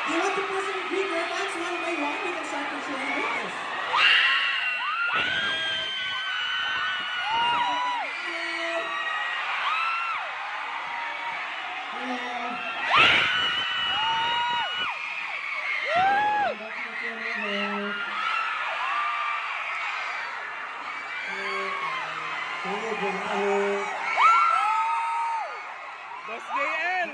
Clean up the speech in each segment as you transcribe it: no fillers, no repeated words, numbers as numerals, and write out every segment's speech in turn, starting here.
You want to personally greet your fans one by one? We can start with your hands. Boss JL!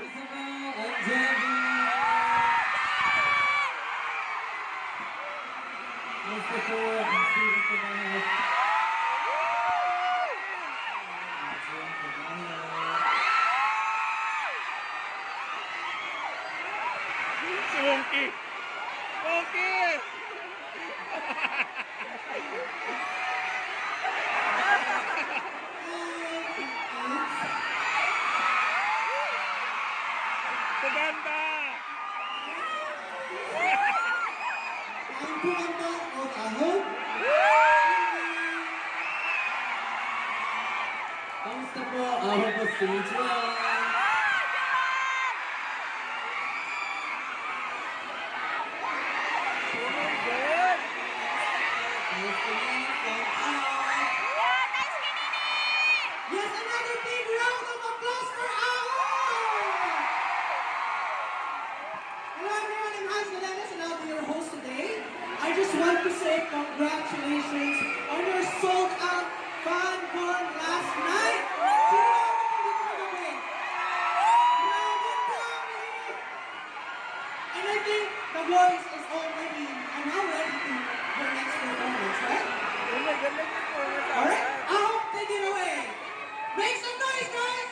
Si Wonky! Wonky! Paganda! ang kumanta of Ahon. Kamusta po? Ahon po, konnichiwa. Oh my God! Nice to meet you. Yes, another big round of applause for Ahon! Hello everyone, I'm Hans Melenas and I'll be your host today. I just want to say congratulations on your sold out fan born last night. And I think the voice is already, are now ready to the next performance, right? Oh my God, nag-performance ako. Alright, Ahon, take it away. Make some noise, guys!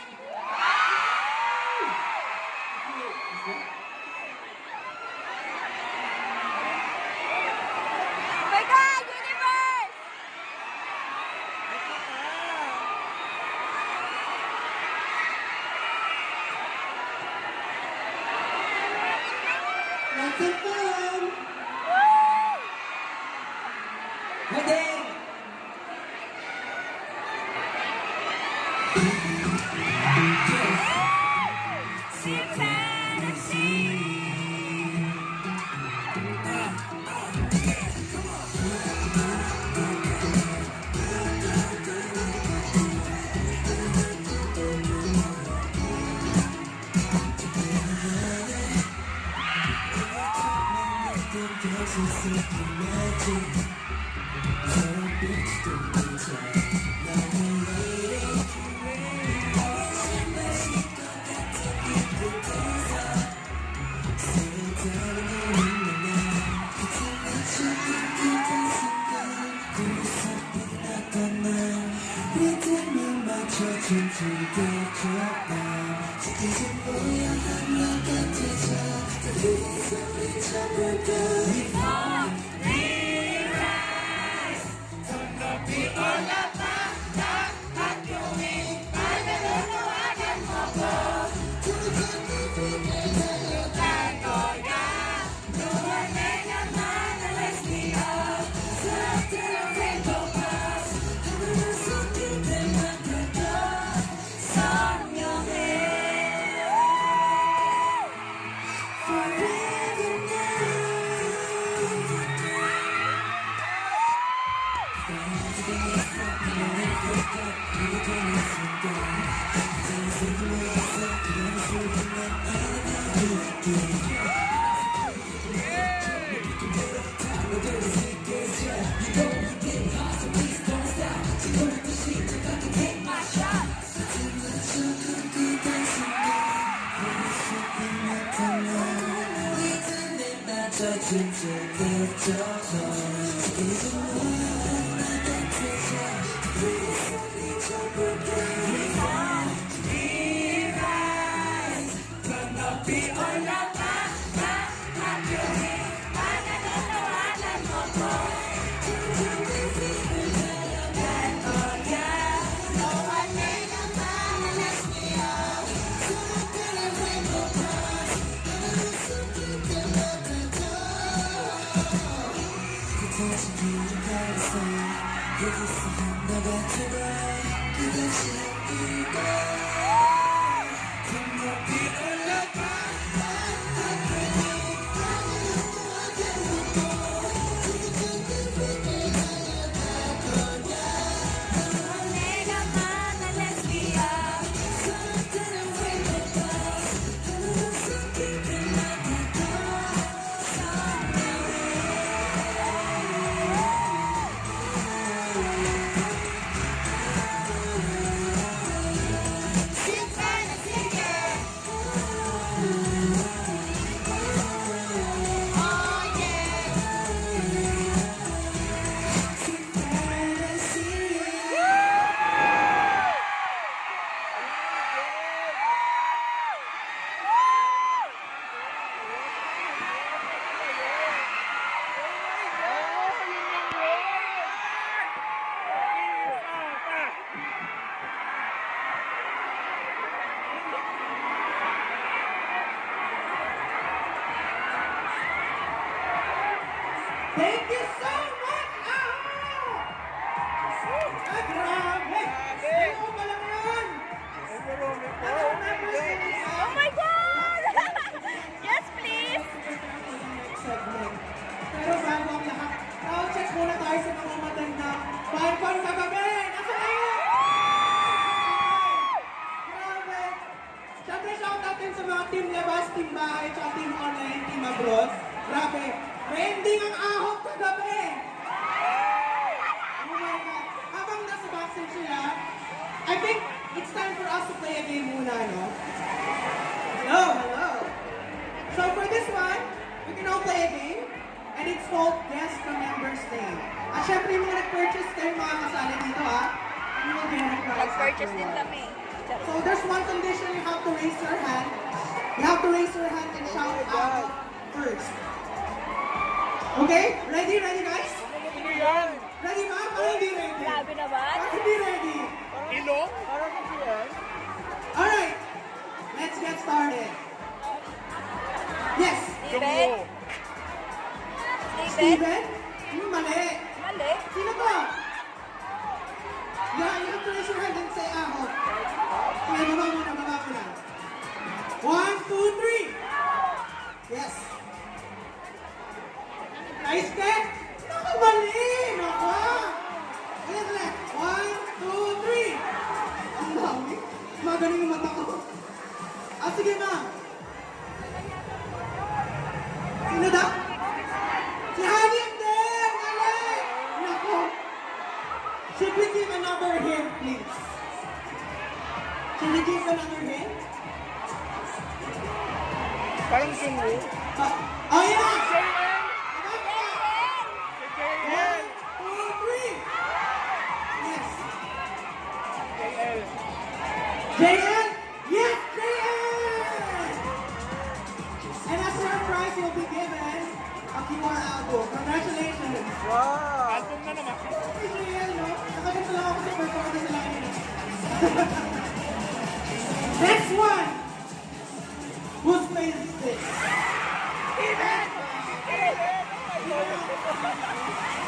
My God, universe! Lots of fun! Ready? Thank you so much! Ah, grabe! Sino pa lang yan? Ang marami po. Ano members in this Oh my God! Yes, please! segment. Pero bago ang lahat, sound check muna tayo sa mga magandang Bonbon kagabi! Nasa kayo? Grabe! Siyempre shout out din sa mga team labas, team bahay, tsaka team online, team abroad. Grabe! Trending ang ahok kagabi! Oh my God! Habang nasa backstage sila, I think it's time for us to play a game muna, no? Hello, hello! So for this one, we can all play a game, and it's called Guess the Member's Name. At syempre yung mga nag-purchase kayo mga kasali dito ha, and you will get a prize. Nag-purchase din afterwards. kami. So there's one condition, you have to raise your hand. You have to raise your hand and shout out first. Okay? Ready? Ready guys? Ano yan? Ready ba? Parang hindi ready. Grabe naman. Parang hindi ready. Ilong? Parang kasi yan. Alright, let's get started. Yes, Steven? Jumbo. Steven? Steven? Mali. Mali. Sino to? Yeah, you have to raise your hand and say ahok. Okay, baba muna, baba muna. 1, 2, 3. Yes. Nice catch. Naku, mali. Naku. Ulit, ulit. 1, 2, 3. Ang dami. Magaling yung mata ko. Ah, sige ma'am. Sino daw? Si Hanim din! Mali! Naku. Should we give another hint, please? Should we give another hint? Parang sumo. Oh, yeah! JL! One, JL! 2, 3. Yes. JL! JL? Yes, JL! And as your prize, you'll be given a QR album. Congratulations! Wow! Album na naman. Si JL, no? Nakaganda lang ako sa performance nila kanina. Next one! Whose face is this? Steven!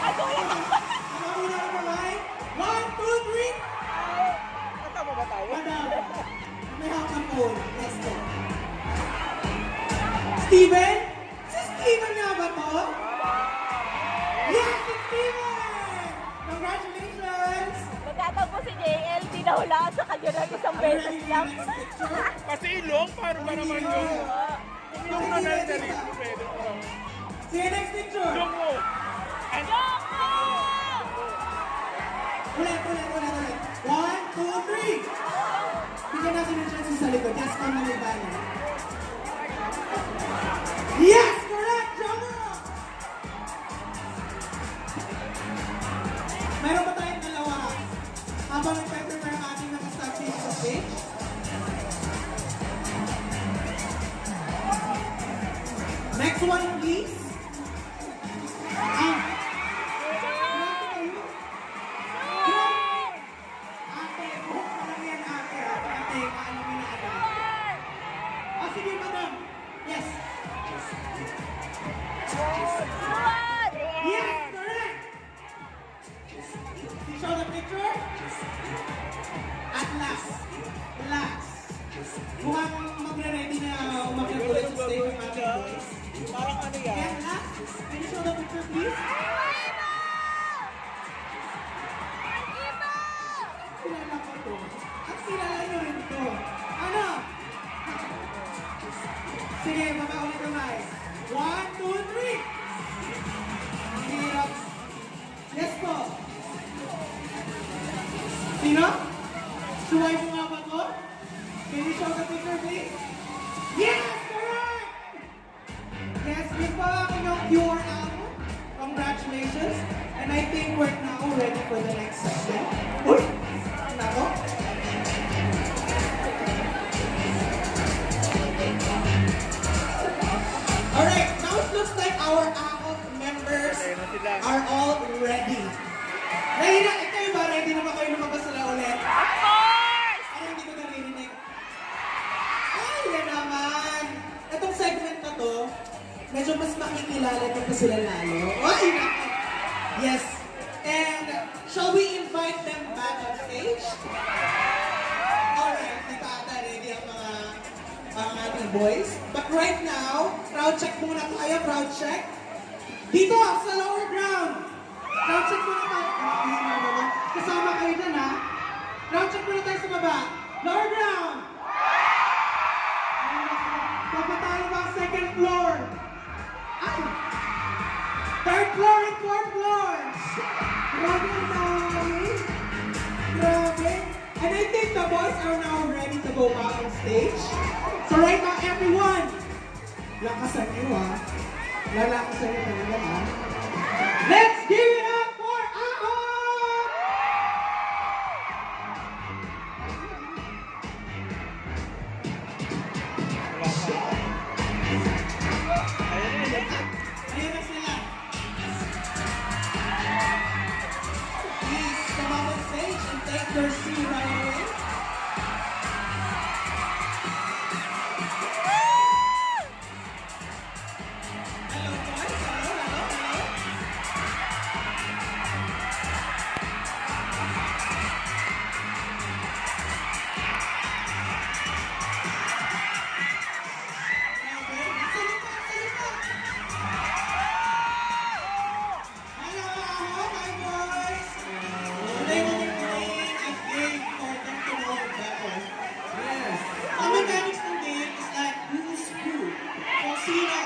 Ako lang. Nakakuna ka kamay? 1, 2, 3. Kasama ba tayo? Madam, may hawak ng phone. Let's go. Steven? Si Steven nga ba to? Yes, si Steven! Congratulations! Magtatagpo si JL, di nahulaan sa kanya ng isang beses lang. Kasi ilong, paano ba naman yun? Ilong na naldarin ko pwede ko. See you next picture! Ilong mo! And Ulit. 1, 2, 3. Bigyan natin ng chance yung sa likod. Yes, come on, Ivana. Yes, correct! Drummer up! Meron pa tayong dalawa. Habang nag-prepare ang ating nakastag face to face. Next one, please. Ate, buhok pa lang yan, ate. Ate, kaalamin na agad. Ah, sige, madam. Yes. Juan! Yes, correct. You show the picture? At last. Relax. Mukhang magre-ready na umakyat ulit sa stage yung ating boys. parang ano yan? Yan, last. Can you show the picture, please? Kilala ko to. At kilala nyo rin to. Ano? Sige, baba ulit kamay. 1, 2, 3. Ang hirap. Yes po. Sino? Suway mo nga ba to? Can you show the picture, please? Yes! Correct! Yes, yun po ang inyong QR album. Congratulations. And I think we're now ready for the next session. Uy! Nako. Alright, now it looks like our AHOF members Ready na sila. are all ready. Ready na? Kayo ba? Ready na ba kayo lumabas sila ulit? Of course! Ay, hindi ko naririnig. Ay, yan naman. Itong segment na to, medyo mas makikilala niyo pa sila lalo. Ay, nako. Yes. And shall we invite them back on stage? Alright, di pa ata ready ang ating boys. But right now, crowd check muna tayo, crowd check. Dito, sa lower ground. Crowd check muna tayo. Kasama kayo dyan, ha? Crowd check muna tayo sa baba. Lower ground. Papatalo ba ang second floor? Ay! Third floor and fourth floor. Grabe ang dami. Grabe. And I think the boys are now ready to go back on stage. So right now, everyone, lakasan nyo, ha? Lalakasan nyo talaga, ha? Let's give it up for Ahok! Ayan na sila. Please come up on stage and take your seat right away. Hello, boys. Hello. Hello, Ahok. Hi, boys. Today will be playing a game for them to know better. Yes. Ang mechanics ng game is like who's who. Kung sino,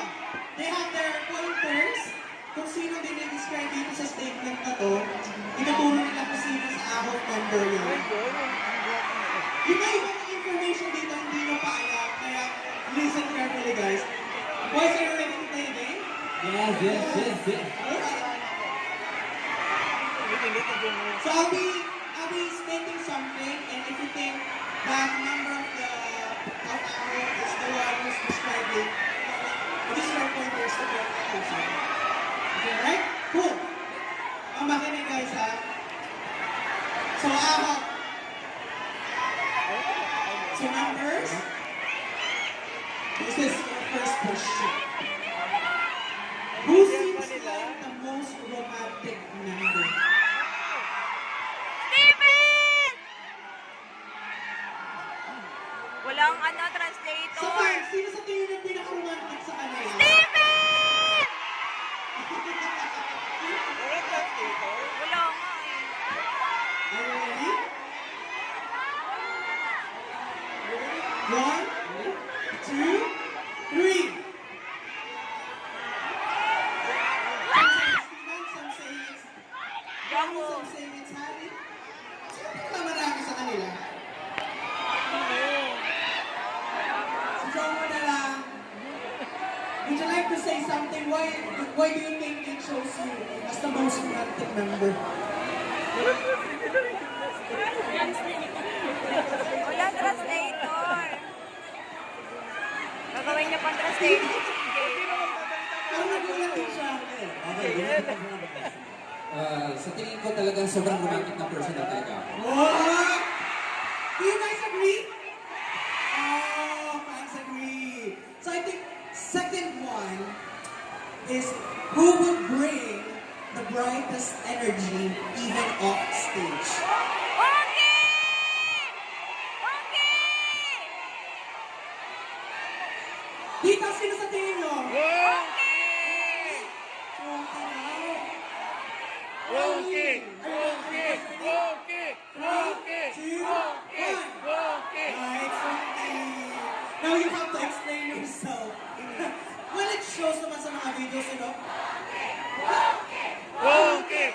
they have their pointers. Kung sino dinidescribe dito sa statement na to, ituturo nila kung sino sa Ahok member yun. Yung mga ibang information dito hindi nyo pa alam, kaya listen carefully, guys. Boys, are you ready to play a game? Yes. Alright. So I'll be stating something, and if you think that member of Ahok is the one who's describing, this is your pointers to the person. Okay, right? Cool. Ang makinig, guys, ha? So Ahok. So members, this is your first question. Who seems like the most romantic member? Steven! Walang Sa translator. five, sino sa tingin yung pinaka-romantic sa kanila? Steven! Wala nga eh. Are you ready? One, two, three. Some say it's Jumbo. some say it's Harry. Sino pinakamarami sa kanila? Si Jomo na lang. Would you like to say something? Why do you think it chose you as the most romantic member? Walang translator. Gagawin niya pang translator. Parang nagulat din siya. Okay. Sa tingin ko talagang sobrang romantic na person na talaga ako. What? Do you guys agree? Oh, fans agree. So I think second one is who would bring the brightest energy even off stage? Okay! Okay! Dito, sino sa tingin nyo? Alright, something. Now you have to explain yourself. Well, it shows naman sa mga videos, you know? I love it.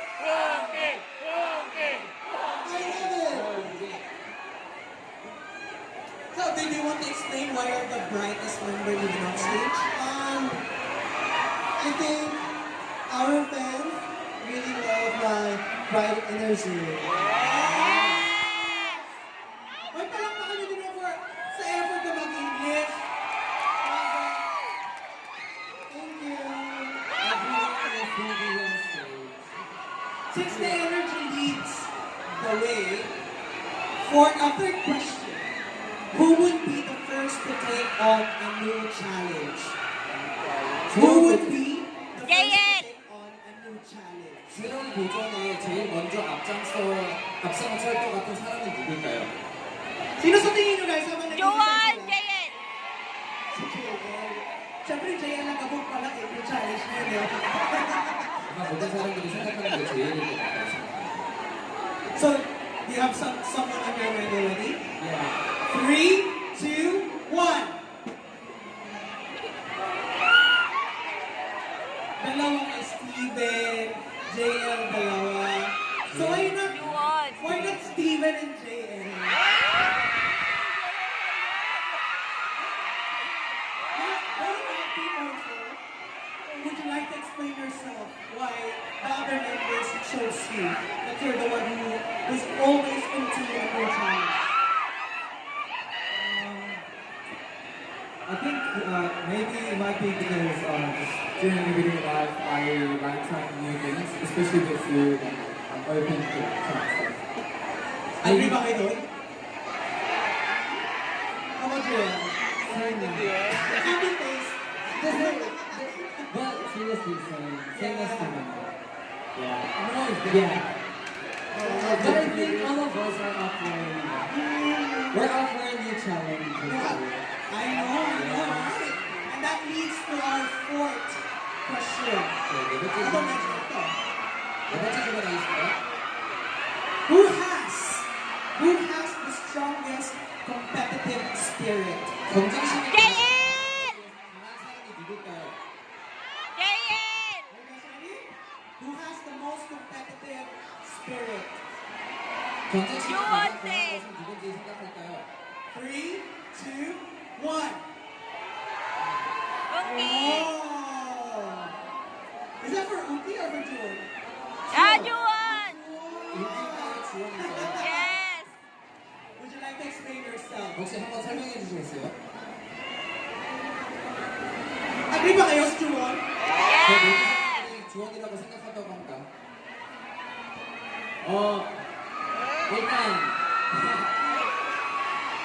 So, do you want to explain why you're the brightest member even on stage? I think our fans really love my bright energy. May palakpakan nyo din for sa effort na mag-English. Thank you. Everyone is moving on stage. Since the energy leads the way, for a third question, who would be the first to take on a new challenge? Who would be the first to JL. take on a new challenge? 새로운 도전에 제일 먼저 앞장설 것 같은 사람은 누굴까요? Sino sa tingin nyo guys habang nag-iisip Joan, sila? JL. Si JL. Siyempre, JL ang kabog pala yung challenge niya. eh. 아마 모든 사람들이 생각하는 게 제일일 것 같아요. So, do you have someone on your mind already? Yeah. 3, 2, 1. Dalawa kay Steven, JL dalawa. So Joan. why not Steven and JL? Would you like to explain yourself why the other members chose you? That you're the one who's always into a new challenge. I think maybe it might be because just during everyday life I like trying new things, especially with food, and I'm open to trying stuff. Agree ba kayo doon? How about you? Happy taste. But seriously, same as the number. Yeah. Yeah. But I think all of us are up for we're up for a new challenge. I know, right? And that leads to our fourth question. 네 번째 Ano 질문, medyo ito? 네 번째 질문 하겠습니다. Who has the strongest competitive spirit? 경쟁심이 JL. 강한 사람이 누굴까요? JL. Are you guys ready? Who has the most competitive spirit? 경쟁심이 가장 강한 요한테. 것은 누군지 생각할까요? 3, 2, 1. Okay. Oh! Is that for Uki or for Jewel? Joan. 인기가요, 주원이가요? Yes. Would you like to explain yourself? 혹시 한번 설명해 주시겠어요? Agree ba kayo sa Jewel? 저 모든 Yes. 사람들이 주원이라고 생각한다고 합니다.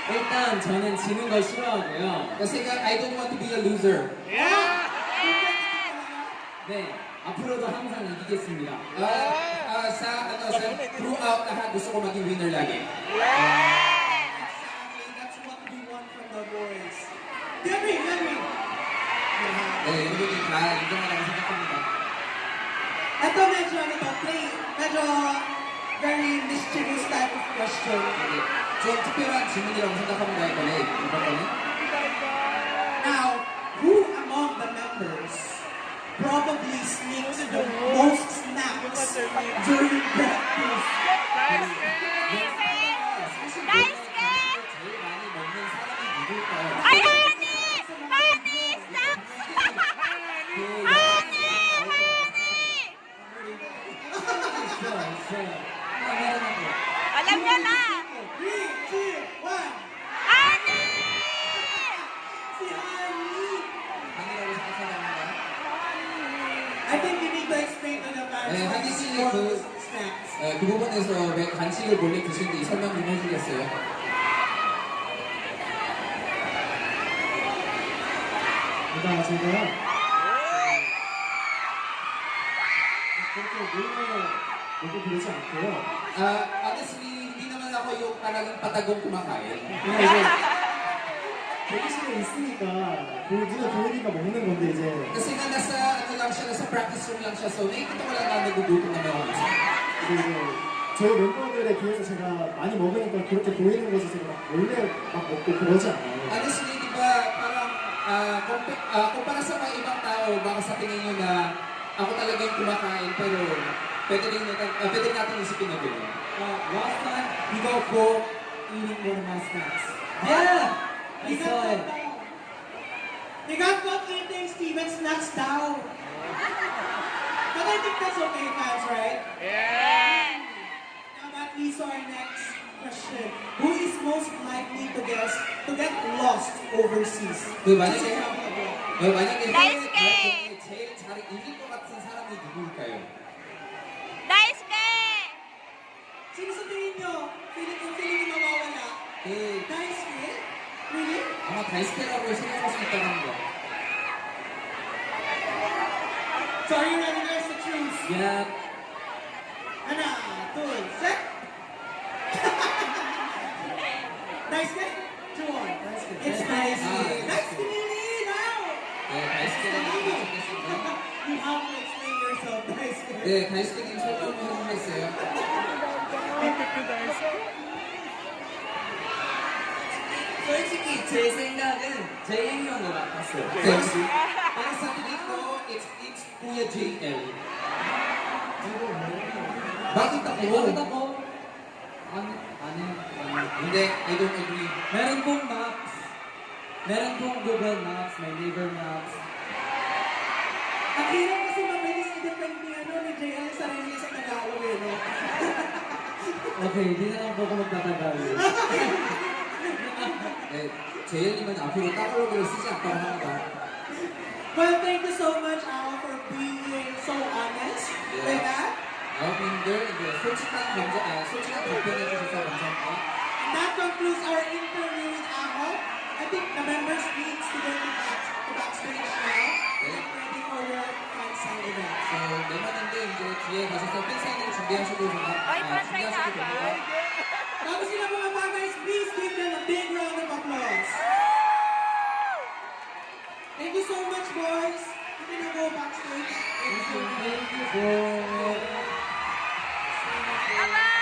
일단 저는 지는 걸 싫어하고요. 나 생각 I don't want to be a loser. 네, 앞으로도 항상 이기겠습니다. Sa throughout lahat gusto ko maging winner lagi. Exactly, that's what we want from the boys. Do you agree? Do you agree? Yeah. 네, 여러분이 다 인정하라고 생각합니다. Ito medyo very mischievous type of question. 네, 좀 특별한 질문이라고 생각합니다. 이번에는. Now, who among the members probably sneaks the most snacks during practice? Daisuke. 제일 많이 먹는 사람이 누굴까요? Ay, honey. Honey, snacks. Honey. Alam niyo na. 3, 2, 1. Honey. Si Honey! 아니라고 생각합니다. I think you need to explain to the fans 네, why 한기 you 씨 score 그- those snacks. 그 부분에서 왜 간식을 몰래 드시는지 설명 좀 해주겠어요? 일단 제가 그렇게 몰래 먹고 그러지 않고요. Honestly, hindi naman ako yung talagang patagong kumakain. 그냥 이제 대기실에 있으니까 눈에 보이니까 먹는 건데 이제 Kasi nga nasa practice room lang siya. So, nakikita ko lang na nagugutom na mga isa. 이제 저희 멤버들에 비해서 제가 많이 먹으니까 그렇게 보이는 거지 제가 원래 막 먹고 그러지 않아요. Honestly, di ba, parang kumpara sa mga ibang tao, baka sa tingin nyo na ako talaga yung kumakain, pero pwede natin isipin na gano'n. Last time we got caught eating one of my snacks. Yeah, I You saw got it. caught down. You got caught eating Steven snacks down. But I think that's okay, fans, right? Yes. Now that leads to our next question. Who is most likely to get lost overseas? 만약에 Daisuke! 해외에 제일 잘 이길 것 같은 사람이 누구일까요? Daisuke. Sino sa tingin nyo? Feeling nyo mawawala? Daisuke? Really? 아마 다이스케라고 생각할 수 있다는 거. So are you ready guys to choose? Yeah. Ana, two, set. Nice guy? Two on. It's nice. Nice to meet you now. You have to explain yourself. Nice guy. 네, 다이스케님 설명 좀 했어요. 솔직히 제 생각은 JM 형을 맡았어요. Thanks. Para sa tingin ko, it's Kuya JL. Bakit ako? Bakit ako? Ano? Hindi, I don't agree. Meron pong maps. Meron pong Google Maps, may Naver Maps. Ang hirap kasi mabilis i-defend ni JL sa sarili sa Tagalog eh, no? Okay, hindi na lang po ako magtatagal. 네, JL님은 앞으로 따블로그를 쓰지 않다고 합니다. Well, thank you so much, Al, for being so honest with that. 여러분들 이제 솔직한 답변해 주셔서 감사합니다. And that concludes our interview with Al. I think the members need to go to backstage now. Get ready for your fan sign event. 멤버님들 이제 뒤에 가셔서 팬사인을 준비하시고 준비하시고 됩니다. Bago sila bumaba, guys, please give them a big round of applause. Thank you so much, boys. You can go backstage. Thank you. Thank you po. Bye-bye!